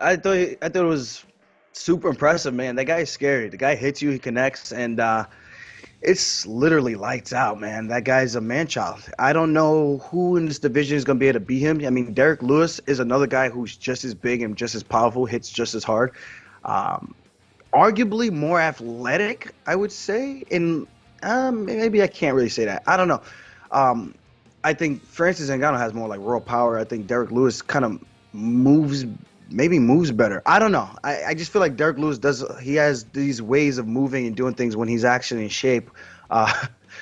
I thought it was super impressive, man. That guy is scary. The guy hits you, he connects, and it's literally lights out, man. That guy's a man child. I don't know who in this division is going to be able to beat him. I mean, Derek Lewis is another guy who's just as big and just as powerful, hits just as hard. Um, Arguably more athletic, I would say. And maybe I can't really say that. I don't know. Um, I think Francis Ngannou has more like raw power. I think Derek Lewis kind of moves, maybe moves better. I don't know. I just feel like Derek Lewis does. He has these ways of moving and doing things when he's actually in shape, uh,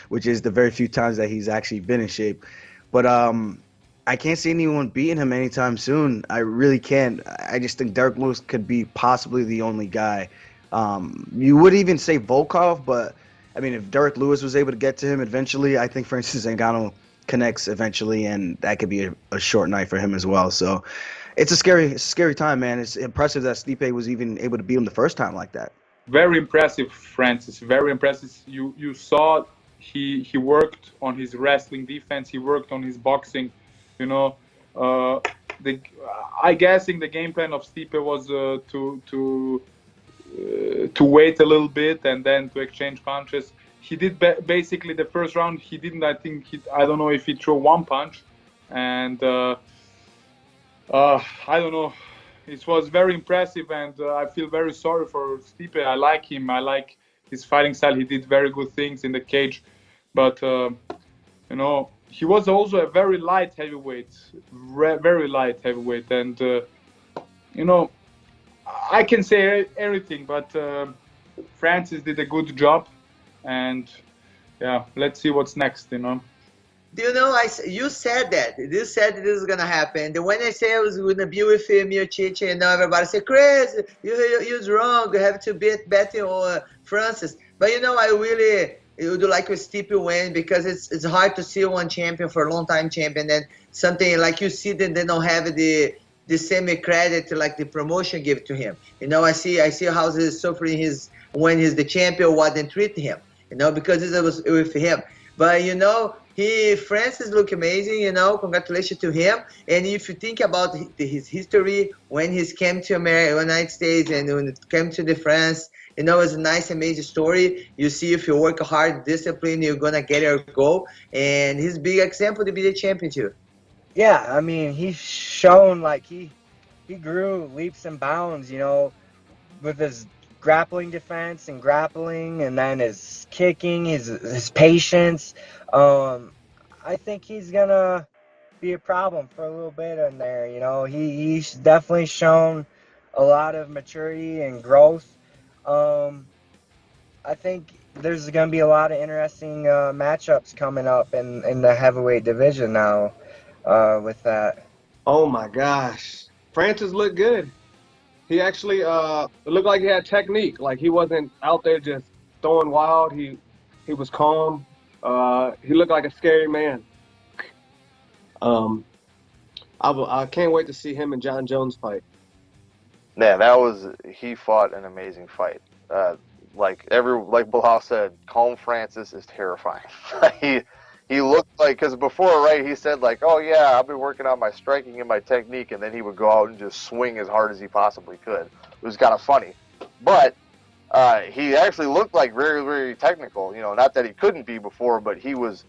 which is the very few times that he's actually been in shape. But I can't see anyone beating him anytime soon. I really can't. I just think Derek Lewis could be possibly the only guy. You would even say Volkov, but I mean, if Derek Lewis was able to get to him eventually, I think Francis Ngannou connects eventually, and that could be a short night for him as well. So it's a scary time, man. It's impressive that Stipe was even able to beat him the first time like that. Very impressive, Francis. Very impressive. You saw he worked on his wrestling defense. He worked on his boxing. You know, the I guessing the game plan of Stipe was to wait a little bit and then to exchange punches. He did basically the first round. He didn't. I don't know if he threw one punch, and I don't know. It was very impressive, and I feel very sorry for Stipe. I like him. I like his fighting style. He did very good things in the cage, but he was also a very light heavyweight, very light heavyweight, and I can say everything, but Francis did a good job, and yeah, let's see what's next. Do you know, you said that. You said this is going to happen. And when I say I was going to be with Miocic, everybody said, Chris, you're wrong. You have to beat Betty or Francis. But, I really would like to Stipe win because it's hard to see one champion for a long time champion. And something like you see that they don't have the same credit like the promotion give to him. I see how he's suffering when he's the champion, what they treat him, because it was with him. But, Francis look amazing, congratulations to him. And if you think about his history, when he came to United States and when it came to the France, it's a nice, amazing story. You see, if you work hard, discipline, you're going to get your goal. And he's a big example to be the champion too. Yeah, I mean, he's shown like he grew leaps and bounds, with his grappling defense and grappling, and then his kicking, his patience. I think he's gonna be a problem for a little bit in there. He's definitely shown a lot of maturity and growth. I think there's gonna be a lot of interesting matchups coming up in the heavyweight division now. With that. Oh my gosh, Francis looked good. He actually it looked like he had technique. Like he wasn't out there just throwing wild. He was calm. He looked like a scary man. I can't wait to see him and John Jones fight. Yeah, he fought an amazing fight. Like Bilal said, calm Francis is terrifying. He looked like, because before, right, he said like, oh yeah, I've been working on my striking and my technique, and then he would go out and just swing as hard as he possibly could. It was kind of funny, but he actually looked like very, very technical. Not that he couldn't be before, but he was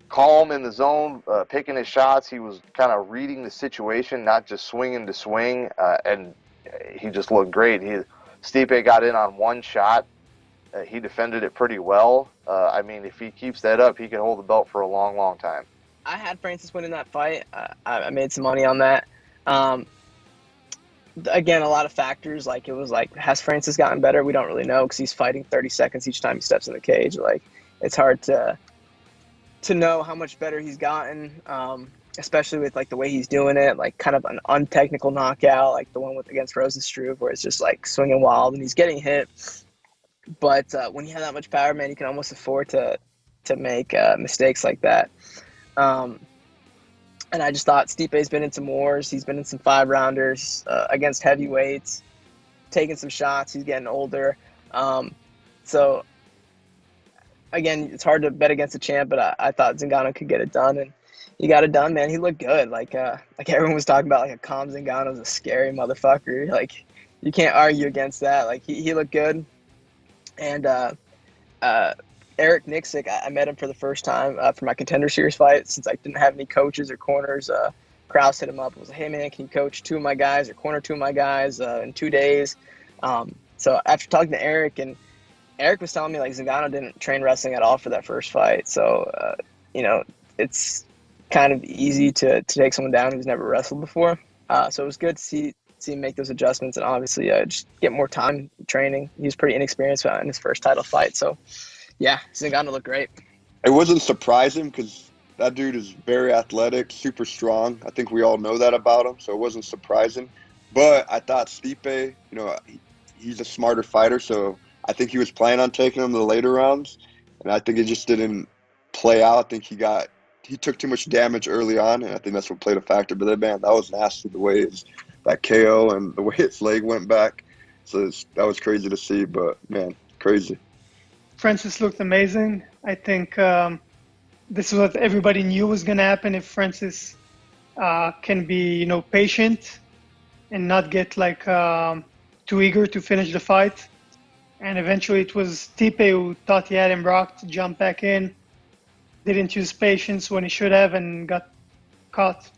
calm in the zone, picking his shots. He was kind of reading the situation, not just swinging to swing, and he just looked great. Stipe got in on one shot. He defended it pretty well. I mean, if he keeps that up, he can hold the belt for a long, long time. I had Francis winning that fight. I made some money on that. Again, a lot of factors. Like, it was like, has Francis gotten better? We don't really know because he's fighting 30 seconds each time he steps in the cage. Like, it's hard to know how much better he's gotten, especially with like the way he's doing it, like kind of an untechnical knockout, like the one against Rosenstruve, where it's just like swinging wild and he's getting hit. But when you have that much power, man, you can almost afford to make mistakes like that. And I just thought Stipe's been in some wars. He's been in some 5-rounders against heavyweights, taking some shots. He's getting older. Again, it's hard to bet against a champ, but I thought Ngannou could get it done. And he got it done, man. He looked good. Like everyone was talking about, like a Khamzat Ngannou was a scary motherfucker. Like, you can't argue against that. Like, he looked good. And Eric Nixick, I met him for the first time for my Contender Series fight, since I didn't have any coaches or corners. Kraus hit him up and was like, hey, man, can you coach 2 of my guys or corner 2 of my guys in 2 days? So after talking to Eric, and Eric was telling me, like, Ngannou didn't train wrestling at all for that first fight. So, it's kind of easy to take someone down who's never wrestled before. So it was good to see him make those adjustments, and obviously just get more time training. He was pretty inexperienced in his first title fight. So, yeah, Ngannou looked great. It wasn't surprising because that dude is very athletic, super strong. I think we all know that about him, so it wasn't surprising. But I thought Stipe, he's a smarter fighter, so I think he was planning on taking him to the later rounds, and I think it just didn't play out. I think he took too much damage early on, and I think that's what played a factor. But then, man, that was nasty, the way that KO and the way his leg went back. So that was crazy to see, but, man, crazy. Francis looked amazing. I think this is what everybody knew was going to happen if Francis can be, patient and not get too eager to finish the fight. And eventually it was Stipe who thought he had him rocked, jumped back in, didn't use patience when he should have, and got caught.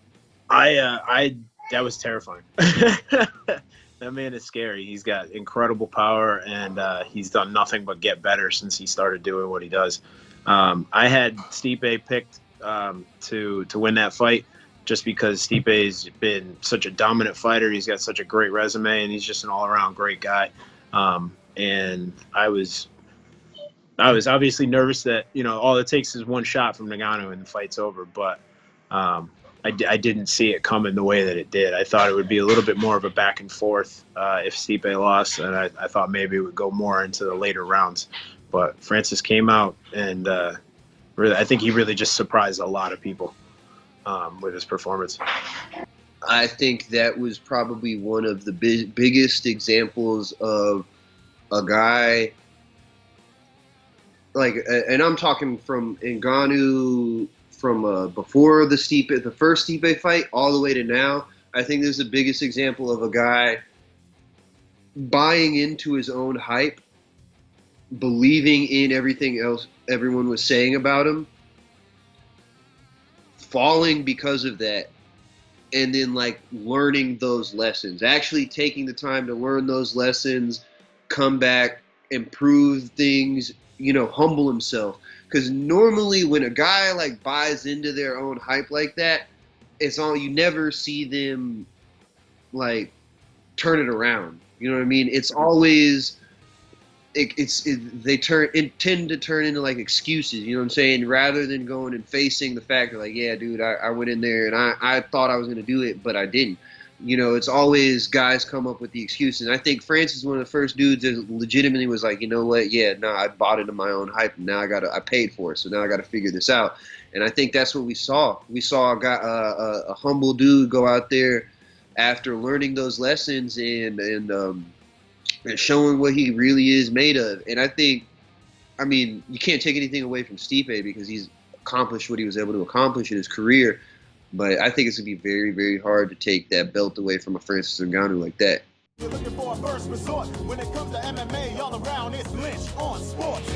That was terrifying. That man is scary. He's got incredible power, and he's done nothing but get better since he started doing what he does. I had Stipe picked to win that fight just because Stipe's been such a dominant fighter. He's got such a great resume, and he's just an all-around great guy. And I was obviously nervous that, all it takes is one shot from Ngannou and the fight's over. But I didn't see it coming the way that it did. I thought it would be a little bit more of a back and forth if Stipe lost, and I thought maybe it would go more into the later rounds. But Francis came out, and really, I think he really just surprised a lot of people with his performance. I think that was probably one of the biggest examples of a guy and I'm talking from Ngannou from before the first Stipe fight all the way to now. I think this is the biggest example of a guy buying into his own hype, believing in everything else everyone was saying about him, falling because of that, and then learning those lessons, actually taking the time to learn those lessons, come back, improve things, humble himself. Because normally when a guy buys into their own hype like that, you never see them turn it around. You know what I mean? It's always they tend to turn into excuses. You know what I'm saying? Rather than going and facing the fact that yeah, dude, I went in there and I thought I was gonna do it, but I didn't. It's always guys come up with the excuses. And I think Francis is one of the first dudes that legitimately was you know what? Yeah, no, I bought into my own hype, and now I paid for it, so now I got to figure this out. And I think that's what we saw. We saw a guy, a humble dude, go out there after learning those lessons and showing what he really is made of. And I think, you can't take anything away from Stipe because he's accomplished what he was able to accomplish in his career. But I think it's going to be very, very hard to take that belt away from a Francis Ngannou like that. You're looking for a first resort. When it comes to MMA, all around it's Lynch on sports.